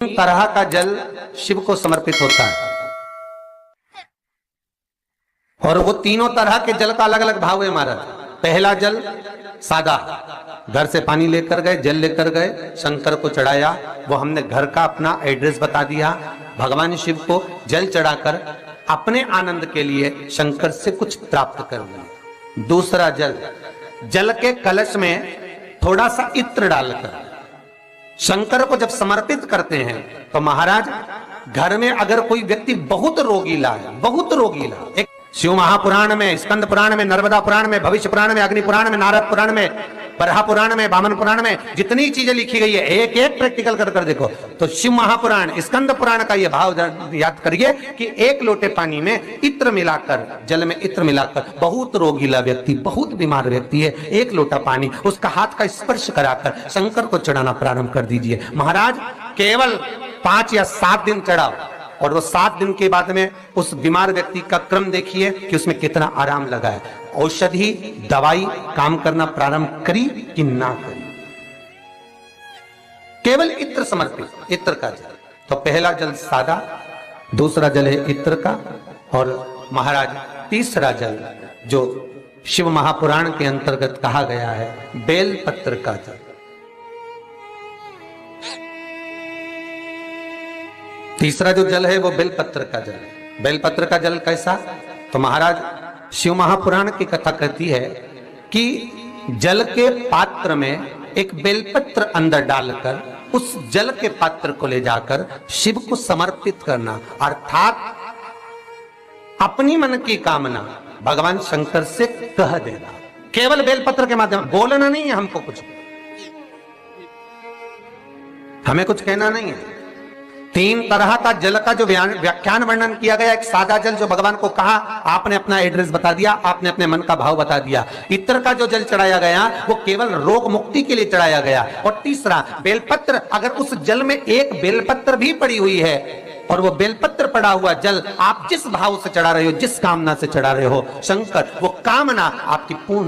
तरह का जल शिव को समर्पित होता है और वो तीनों तरह के जल का अलग अलग भाव है महाराज। पहला जल सादा, घर से पानी लेकर गए, जल लेकर गए, शंकर को चढ़ाया, वो हमने घर का अपना एड्रेस बता दिया, भगवान शिव को जल चढ़ाकर अपने आनंद के लिए शंकर से कुछ प्राप्त कर लिया। दूसरा जल, जल के कलश में थोड़ा सा इत्र डालकर शंकर को जब समर्पित करते हैं तो महाराज घर में अगर कोई व्यक्ति बहुत रोगीला है, बहुत रोगीला, एक शिव महापुराण में, स्कंद पुराण में, नर्मदा पुराण में, भविष्य पुराण में, अग्नि पुराण में, नारद पुराण में, बरहा पुराण में, वामन पुराण में जितनी चीजें लिखी गई है एक एक प्रैक्टिकल कर देखो तो शिव महापुराण, स्कंद पुराण का ये भाव याद करिए कि एक लोटे पानी में इत्र मिलाकर, जल में इत्र मिलाकर, बहुत रोगीला व्यक्ति, बहुत बीमार व्यक्ति है, एक लोटा पानी उसका हाथ का स्पर्श कराकर शंकर को चढ़ाना प्रारंभ कर दीजिए। महाराज केवल 5 या 7 दिन चढ़ाओ और वो 7 दिन के बाद में उस बीमार व्यक्ति का क्रम देखिए कि उसमें कितना आराम लगा है। औषधि दवाई काम करना प्रारंभ करी कि ना करी। केवल इत्र समर्पित, इत्र का जल। तो पहला जल सादा, दूसरा जल है इत्र का और महाराज तीसरा जल जो शिव महापुराण के अंतर्गत कहा गया है बेलपत्र का जल। तीसरा जो जल है वो बेलपत्र का जल है। बेलपत्र का जल कैसा? तो महाराज शिव महापुराण की कथा कहती है कि जल के पात्र में एक बेलपत्र अंदर डालकर उस जल के पात्र को ले जाकर शिव को समर्पित करना, अर्थात अपनी मन की कामना भगवान शंकर से कह देना। केवल बेलपत्र के माध्यम, बोलना नहीं है हमको, कुछ हमें कुछ कहना नहीं है। 3 तरह का जल का जो व्याख्यान वर्णन किया गया, एक सादा जल जो भगवान को कहा, आपने अपना एड्रेस बता दिया, आपने अपने मन का भाव बता दिया। इत्र का जो जल चढ़ाया गया वो केवल रोग मुक्ति के लिए चढ़ाया गया। और तीसरा बेलपत्र, अगर उस जल में एक बेलपत्र भी पड़ी हुई है और वो बेलपत्र पड़ा हुआ जल आप जिस भाव से चढ़ा रहे हो, जिस कामना से चढ़ा रहे हो, शंकर वो कामना आपकी पूर्ण